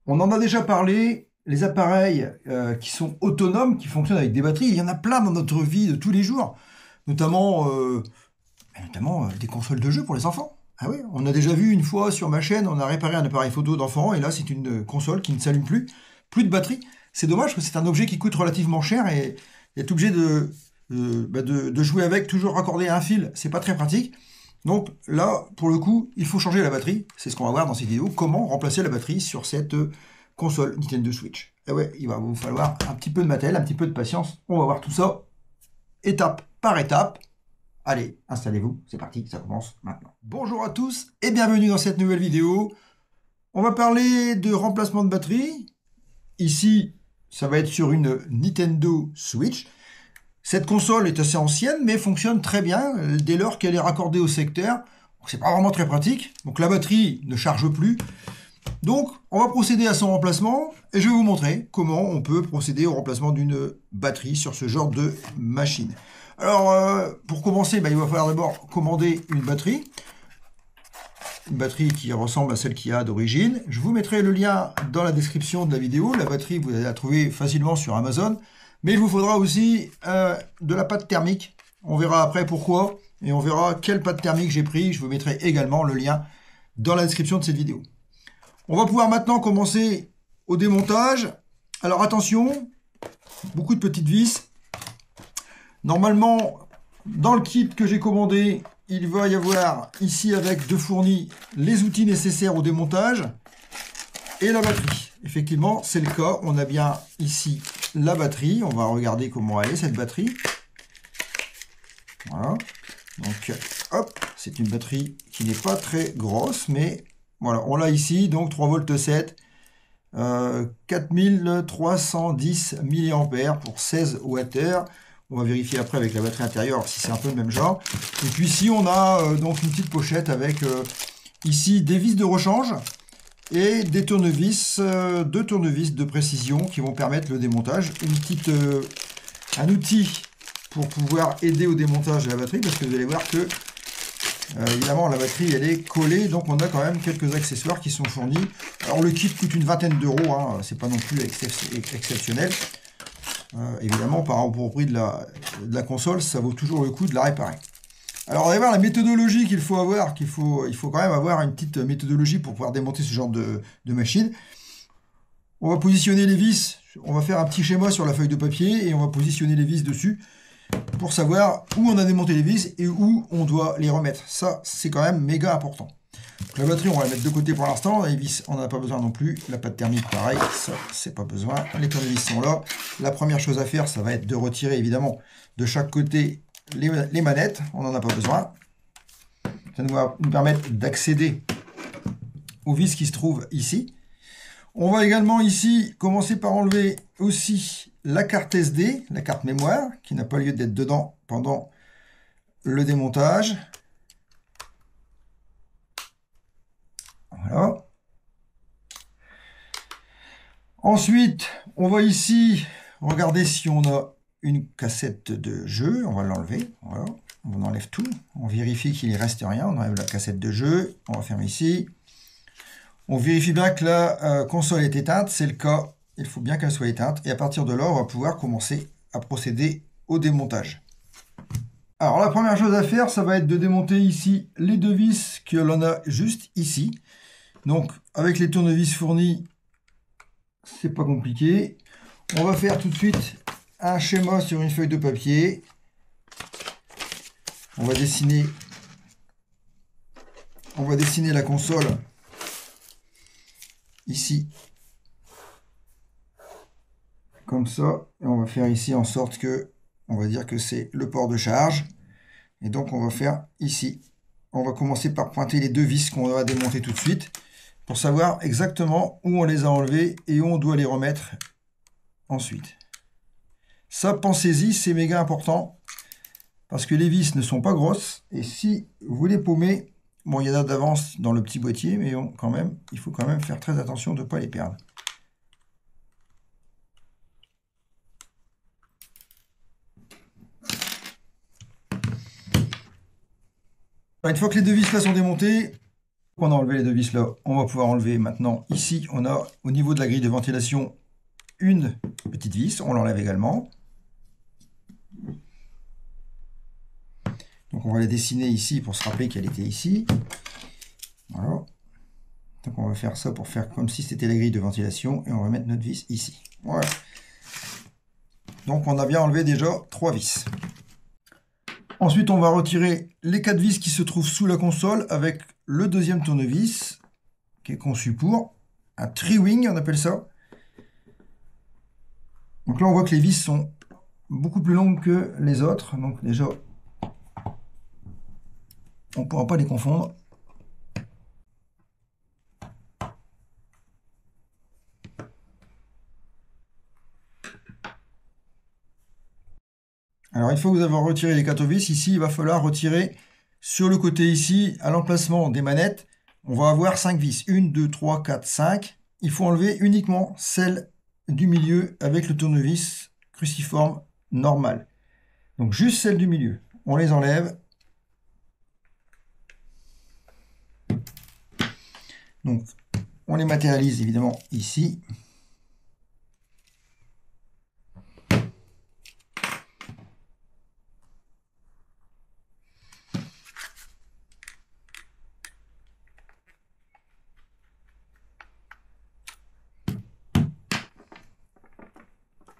On en a déjà parlé, les appareils qui sont autonomes, qui fonctionnent avec des batteries, il y en a plein dans notre vie de tous les jours, notamment, des consoles de jeux pour les enfants. Ah oui, on a déjà vu une fois sur ma chaîne, on a réparé un appareil photo d'enfant, et là c'est une console qui ne s'allume plus, plus de batterie. C'est dommage parce que c'est un objet qui coûte relativement cher et être obligé de jouer avec, toujours raccorder à un fil, c'est pas très pratique. Donc là, pour le coup, il faut changer la batterie. C'est ce qu'on va voir dans cette vidéo. Comment remplacer la batterie sur cette console Nintendo Switch. Et ouais, il va vous falloir un petit peu de matériel, un petit peu de patience. On va voir tout ça étape par étape. Allez, installez-vous, c'est parti, ça commence maintenant. Bonjour à tous et bienvenue dans cette nouvelle vidéo. On va parler de remplacement de batterie. Ici, ça va être sur une Nintendo Switch. Cette console est assez ancienne, mais fonctionne très bien dès lors qu'elle est raccordée au secteur. C'est pas vraiment très pratique. Donc la batterie ne charge plus. Donc on va procéder à son remplacement et je vais vous montrer comment on peut procéder au remplacement d'une batterie sur ce genre de machine. Alors pour commencer, il va falloir d'abord commander une batterie. Une batterie qui ressemble à celle qu'il y a d'origine. Je vous mettrai le lien dans la description de la vidéo. La batterie, vous allez la trouver facilement sur Amazon. Mais il vous faudra aussi de la pâte thermique. On verra après pourquoi. Et on verra quelle pâte thermique j'ai pris. Je vous mettrai également le lien dans la description de cette vidéo. On va pouvoir maintenant commencer au démontage. Alors attention, beaucoup de petites vis. Normalement, dans le kit que j'ai commandé, il va y avoir ici avec de fournis les outils nécessaires au démontage et la batterie. Effectivement, c'est le cas. On a bien ici la batterie. On va regarder comment elle est, cette batterie. Voilà. Donc, hop, c'est une batterie qui n'est pas très grosse, mais voilà, on l'a ici. Donc, 3,7 V, 4310 mAh pour 16 Wh. On va vérifier après avec la batterie intérieure si c'est un peu le même genre. Et puis ici, on a donc une petite pochette avec ici des vis de rechange et des tournevis, deux tournevis de précision qui vont permettre le démontage. Un outil pour pouvoir aider au démontage de la batterie, parce que vous allez voir que évidemment la batterie elle est collée, donc on a quand même quelques accessoires qui sont fournis. Alors le kit coûte une vingtaine d'euros, hein, c'est pas non plus exceptionnel. Évidemment par rapport au prix de la console, ça vaut toujours le coup de la réparer. Alors, on va voir la méthodologie qu'il faut avoir, il faut quand même avoir une petite méthodologie pour pouvoir démonter ce genre de machine. On va positionner les vis, on va faire un petit schéma sur la feuille de papier et on va positionner les vis dessus pour savoir où on a démonté les vis et où on doit les remettre. Ça, c'est quand même méga important. Donc, la batterie, on va la mettre de côté pour l'instant. Les vis, on n'en a pas besoin non plus. La pâte thermique, pareil, ça, c'est pas besoin. Les tournevis sont là. La première chose à faire, ça va être de retirer évidemment de chaque côté les manettes, on n'en a pas besoin. Ça va nous permettre d'accéder aux vis qui se trouvent ici. On va également ici commencer par enlever aussi la carte SD, la carte mémoire, qui n'a pas lieu d'être dedans pendant le démontage. Voilà. Ensuite, on va ici regarder si on a une cassette de jeu. On va l'enlever. Voilà. On enlève tout. On vérifie qu'il ne reste rien. On enlève la cassette de jeu. On va fermer ici. On vérifie bien que la console est éteinte. C'est le cas. Il faut bien qu'elle soit éteinte. Et à partir de là, on va pouvoir commencer à procéder au démontage. Alors, la première chose à faire, ça va être de démonter ici les deux vis que l'on a juste ici. Donc, avec les tournevis fournis, c'est pas compliqué. On va faire tout de suite un schéma sur une feuille de papier. On va dessiner la console ici. Comme ça. Et on va faire ici en sorte que, on va dire que c'est le port de charge. Et donc on va faire ici. On va commencer par pointer les deux vis qu'on va démonter tout de suite pour savoir exactement où on les a enlevés et où on doit les remettre ensuite. Ça, pensez-y, c'est méga important parce que les vis ne sont pas grosses et si vous les paumez, bon, il y en a d'avance dans le petit boîtier, mais quand même, il faut quand même faire très attention de ne pas les perdre. Une fois que les deux vis là sont démontées, On a enlevé les deux vis là, on va pouvoir enlever maintenant. Ici, on a au niveau de la grille de ventilation une petite vis, on l'enlève également. Donc on va la dessiner ici pour se rappeler qu'elle était ici. Voilà. Donc on va faire ça pour faire comme si c'était la grille de ventilation et on va mettre notre vis ici. Voilà. Donc on a bien enlevé déjà 3 vis. Ensuite on va retirer les 4 vis qui se trouvent sous la console avec le deuxième tournevis qui est conçu pour un tri-wing, on appelle ça. Donc là on voit que les vis sont beaucoup plus longues que les autres. Donc déjà on ne pourra pas les confondre. Alors, une fois que vous avez retiré les 4 vis, ici, il va falloir retirer sur le côté ici, à l'emplacement des manettes, on va avoir 5 vis. 1, 2, 3, 4, 5. Il faut enlever uniquement celle du milieu avec le tournevis cruciforme normal. Donc, juste celle du milieu. On les enlève. Donc, on les matérialise évidemment ici.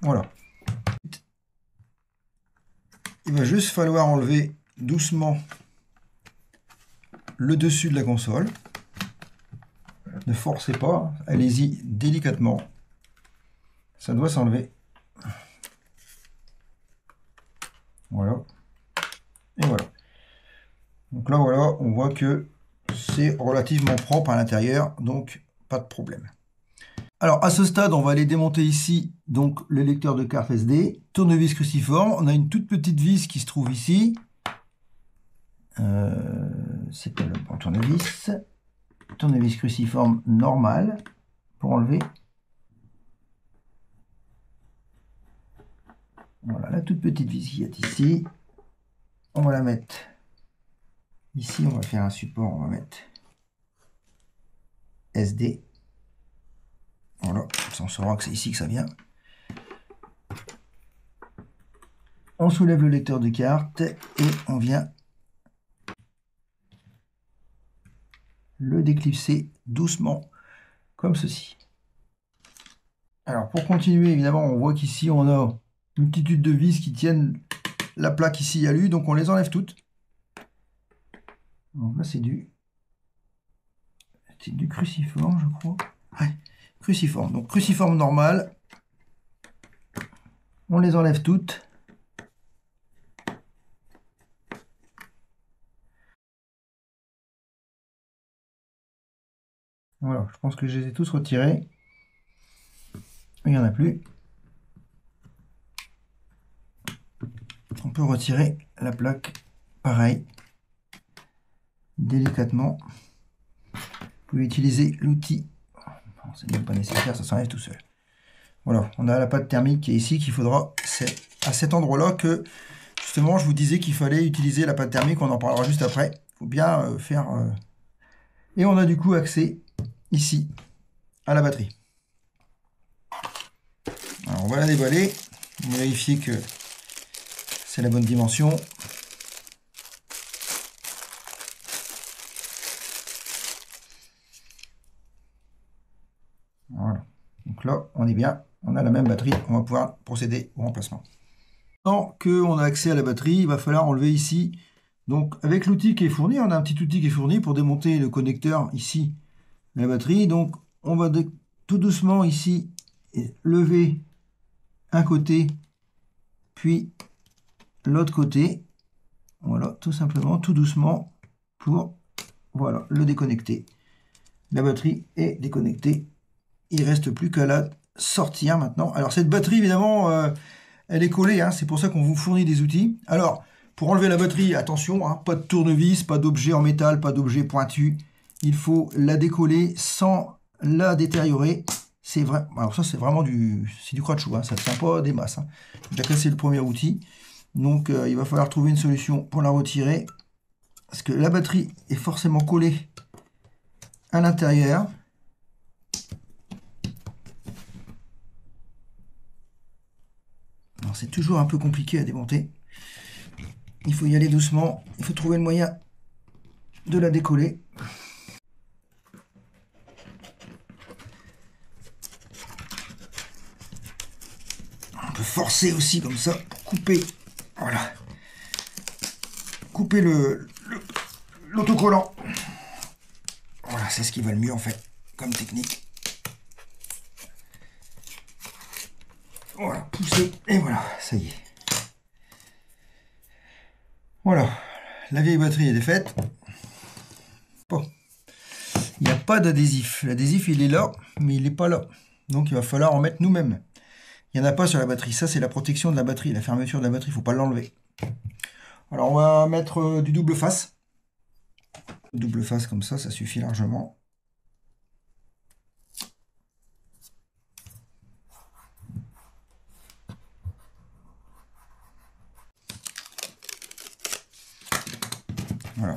Voilà. Il va juste falloir enlever doucement le dessus de la console. Ne forcez pas, allez-y délicatement. Ça doit s'enlever. Voilà. Et voilà. Donc là, voilà, on voit que c'est relativement propre à l'intérieur, donc pas de problème. Alors, à ce stade, on va aller démonter ici donc le lecteur de carte SD, tournevis cruciforme. On a une toute petite vis qui se trouve ici. C'est pas le bon tournevis. Tournevis cruciforme normal pour enlever. Voilà, la toute petite vis qui est ici. On va la mettre ici. On va faire un support. On va mettre SD. Voilà, on saura que c'est ici que ça vient. On soulève le lecteur de carte et on vient le déclipser doucement, comme ceci. Alors pour continuer, évidemment, on voit qu'ici on a une multitude de vis qui tiennent la plaque ici à lui, donc on les enlève toutes. Donc là c'est du cruciforme, je crois. Ouais. Cruciforme. Donc cruciforme normal. On les enlève toutes. Voilà, je pense que je les ai tous retirés. Il n'y en a plus. On peut retirer la plaque, pareil, délicatement. Vous pouvez utiliser l'outil. C'est même pas nécessaire, ça s'enlève tout seul. Voilà, on a la pâte thermique qui est ici, qu'il faudra, c'est à cet endroit-là que, justement, je vous disais qu'il fallait utiliser la pâte thermique, on en parlera juste après. Il faut bien faire... Et on a du coup accès, ici, à la batterie. Alors, on va la déballer, on va vérifier que c'est la bonne dimension. Voilà. Donc là, on est bien. On a la même batterie. On va pouvoir procéder au remplacement. Tant qu'on a accès à la batterie, il va falloir enlever ici. Donc, avec l'outil qui est fourni, on a un petit outil qui est fourni pour démonter le connecteur ici de la batterie. Donc, on va tout doucement ici lever un côté, puis l'autre côté. Voilà, tout simplement, tout doucement pour voilà, le déconnecter. La batterie est déconnectée. Il ne reste plus qu'à la sortir maintenant. Alors cette batterie, évidemment, elle est collée. Hein, c'est pour ça qu'on vous fournit des outils. Alors, pour enlever la batterie, attention, hein, pas de tournevis, pas d'objet en métal, pas d'objet pointu. Il faut la décoller sans la détériorer. C'est vrai. Alors ça, c'est vraiment du croix de chou. Hein, ça ne tient pas des masses. Hein. J'ai déjà cassé le premier outil. Donc, il va falloir trouver une solution pour la retirer. Parce que la batterie est forcément collée à l'intérieur. Alors c'est toujours un peu compliqué à démonter. Il faut y aller doucement. Il faut trouver le moyen de la décoller. On peut forcer aussi comme ça pour couper. Voilà. Couper l'autocollant. Voilà, c'est ce qui va le mieux en fait, comme technique. Voilà, pousser, et voilà, ça y est. Voilà, la vieille batterie est défaite. Bon, il n'y a pas d'adhésif. L'adhésif, il est là, mais il n'est pas là. Donc, il va falloir en mettre nous-mêmes. Il n'y en a pas sur la batterie. Ça, c'est la protection de la batterie, la fermeture de la batterie. Il ne faut pas l'enlever. Alors, on va mettre du double face. Double face comme ça suffit largement. Voilà.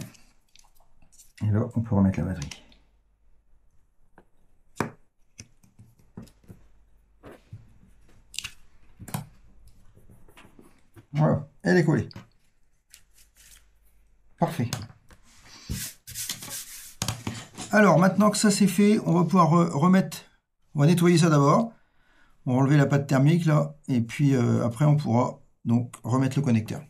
Et là, on peut remettre la batterie. Voilà, elle est collée. Parfait. Alors, maintenant que ça c'est fait, on va pouvoir remettre... On va nettoyer ça d'abord. On va enlever la pâte thermique là. Et puis après, on pourra donc remettre le connecteur.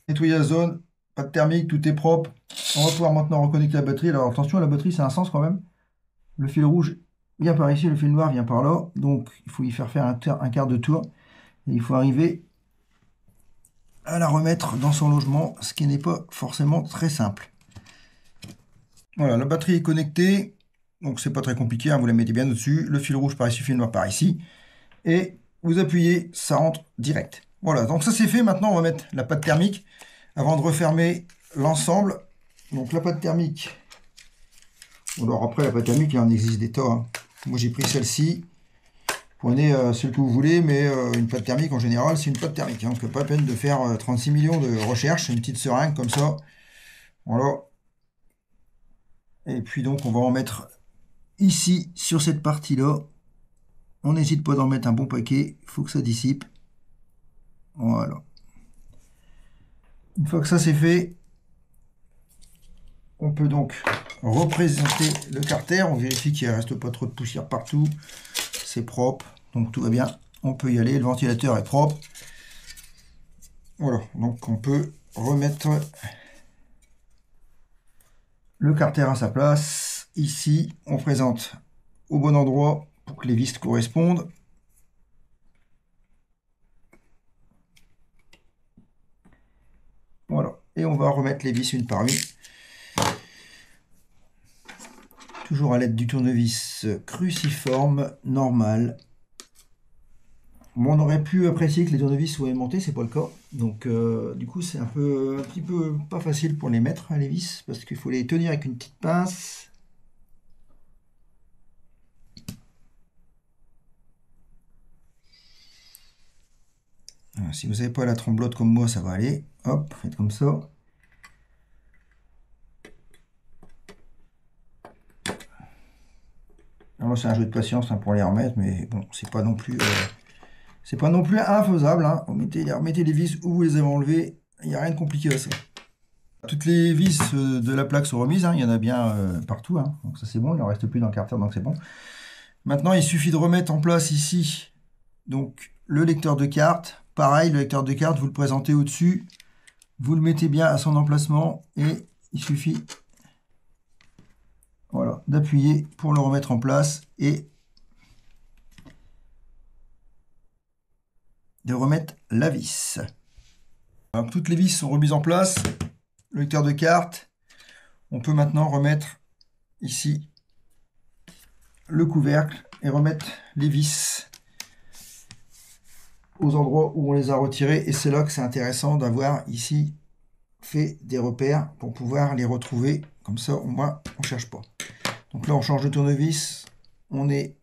Nettoyer la zone. Pâte thermique, tout est propre. On va pouvoir maintenant reconnecter la batterie. Alors attention, la batterie, c'est un sens quand même. Le fil rouge vient par ici, le fil noir vient par là. Donc, il faut y faire un quart de tour. Et il faut arriver à la remettre dans son logement, ce qui n'est pas forcément très simple. Voilà, la batterie est connectée. Donc, c'est pas très compliqué. Hein, vous la mettez bien au-dessus. Le fil rouge par ici, le fil noir par ici. Et vous appuyez, ça rentre direct. Voilà, donc ça c'est fait. Maintenant, on va mettre la pâte thermique avant de refermer l'ensemble. Donc, la pâte thermique. Alors après, la pâte thermique, il en existe des tas. Hein. Moi, j'ai pris celle-ci. Prenez celle que vous voulez, mais une pâte thermique, en général, c'est une pâte thermique. Hein. Donc, pas la peine de faire 36 millions de recherches. Une petite seringue comme ça. Voilà. Et puis, donc, on va en mettre ici, sur cette partie-là. On n'hésite pas d'en mettre un bon paquet. Il faut que ça dissipe. Voilà. Une fois que ça, c'est fait, on peut donc représenter le carter. On vérifie qu'il ne reste pas trop de poussière partout. C'est propre, donc tout va bien. On peut y aller, le ventilateur est propre. Voilà, donc on peut remettre le carter à sa place. Ici, on présente au bon endroit pour que les vis correspondent. Voilà, et on va remettre les vis une par une. Toujours à l'aide du tournevis cruciforme normal. Bon, on aurait pu apprécier que les tournevis soient aimantés, c'est pas le cas. Donc du coup c'est un petit peu pas facile pour les mettre, les vis, parce qu'il faut les tenir avec une petite pince. Alors, si vous n'avez pas la tremblote comme moi, ça va aller. Hop, faites comme ça. Alors c'est un jeu de patience hein, pour les remettre, mais bon, c'est pas non plus infaisable. Hein. Remettez les vis où vous les avez enlevées, il n'y a rien de compliqué à ça. Toutes les vis de la plaque sont remises, hein. Il y en a bien partout, hein. Donc ça c'est bon, il n'en reste plus dans le carter, donc c'est bon. Maintenant, il suffit de remettre en place ici donc le lecteur de carte. Pareil, le lecteur de carte, vous le présentez au-dessus, vous le mettez bien à son emplacement et il suffit voilà, d'appuyer pour le remettre en place et de remettre la vis. Alors, toutes les vis sont remises en place. Le lecteur de carte. On peut maintenant remettre ici le couvercle et remettre les vis aux endroits où on les a retirés. Et c'est là que c'est intéressant d'avoir ici fait des repères pour pouvoir les retrouver. Comme ça, au moins, on ne cherche pas. Donc là, on change de tournevis. On est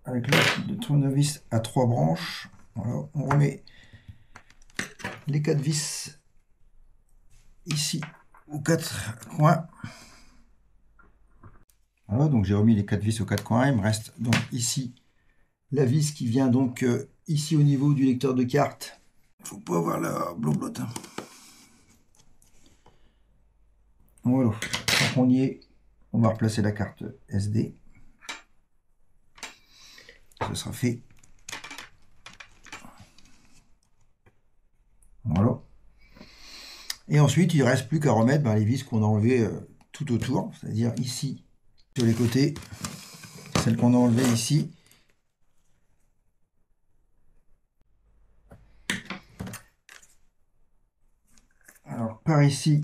avec le tournevis à 3 branches. Voilà, on remet les 4 vis ici aux 4 coins. Voilà, donc j'ai remis les 4 vis aux 4 coins. Il me reste donc ici la vis qui vient donc ici au niveau du lecteur de carte. Il ne faut pas avoir la bloblotte. Voilà, quand on y est, on va replacer la carte SD. Ce sera fait. Voilà. Et ensuite, il ne reste plus qu'à remettre les vis qu'on a enlevées tout autour, c'est-à-dire ici, sur les côtés, celles qu'on a enlevées ici. Alors, par ici,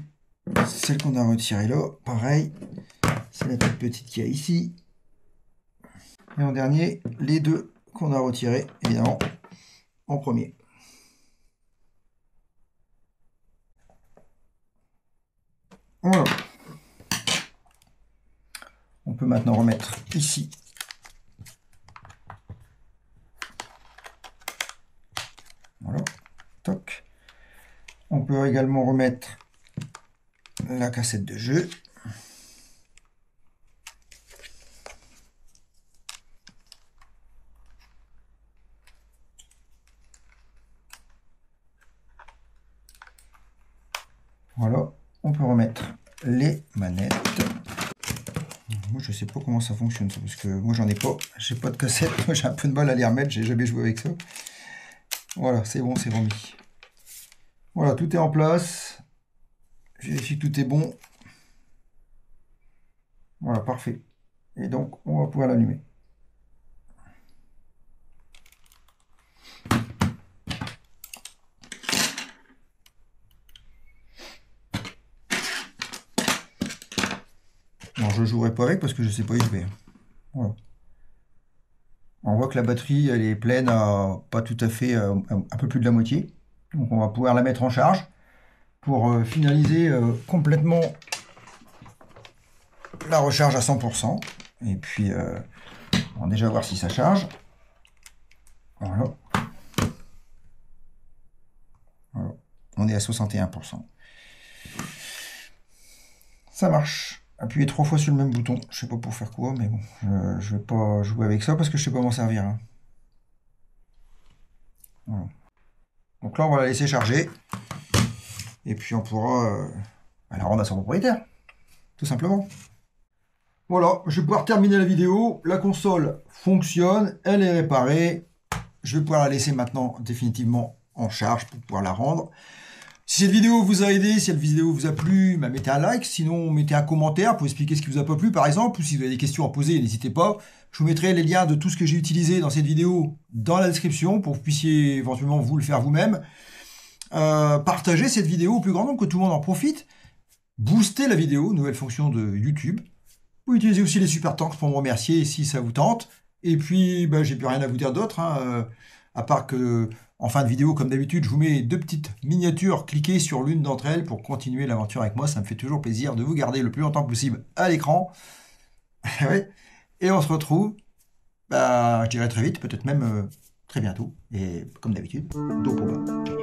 celle qu'on a retirée là, pareil, c'est la toute petite qu'il y a ici. Et en dernier, les deux qu'on a retirées, évidemment, en premier. Voilà. On peut maintenant remettre ici. Voilà. Toc. On peut également remettre la cassette de jeu. Voilà. On peut remettre les manettes. Moi, je sais pas comment ça fonctionne, ça, parce que moi, j'en ai pas. J'ai pas de cassette. Moi, j'ai un peu de mal à les remettre. J'ai jamais joué avec ça. Voilà, c'est bon, c'est remis. Voilà, tout est en place. Je vérifie que tout est bon. Voilà, parfait. Et donc, on va pouvoir l'allumer. Alors, je ne jouerai pas avec parce que je ne sais pas y jouer. Voilà. On voit que la batterie, elle est pleine à pas tout à fait, un peu plus de la moitié. Donc, on va pouvoir la mettre en charge pour finaliser complètement la recharge à 100%. Et puis, on va déjà voir si ça charge. Voilà. Voilà. On est à 61%. Ça marche. Appuyez 3 fois sur le même bouton. Je sais pas pour faire quoi, mais bon, je vais pas jouer avec ça parce que je sais pas m'en servir. Hein. Voilà. Donc là, on va la laisser charger. Et puis on pourra la rendre à son propriétaire. Tout simplement. Voilà, je vais pouvoir terminer la vidéo. La console fonctionne, elle est réparée. Je vais pouvoir la laisser maintenant définitivement en charge pour pouvoir la rendre. Si cette vidéo vous a aidé, si cette vidéo vous a plu, mettez un like. Sinon, mettez un commentaire pour expliquer ce qui vous a pas plu, par exemple. Ou si vous avez des questions à poser, n'hésitez pas. Je vous mettrai les liens de tout ce que j'ai utilisé dans cette vidéo dans la description pour que vous puissiez éventuellement vous le faire vous-même. Partagez cette vidéo au plus grand nombre, que tout le monde en profite. Boostez la vidéo, nouvelle fonction de YouTube. Vous utilisez aussi les super tanks pour me remercier si ça vous tente. Et puis, j'ai plus rien à vous dire d'autre, à part que, en fin de vidéo, comme d'habitude, je vous mets 2 petites miniatures. Cliquez sur l'une d'entre elles pour continuer l'aventure avec moi. Ça me fait toujours plaisir de vous garder le plus longtemps possible à l'écran. Et on se retrouve, je dirais très vite, peut-être même très bientôt. Et comme d'habitude, dos pour bas.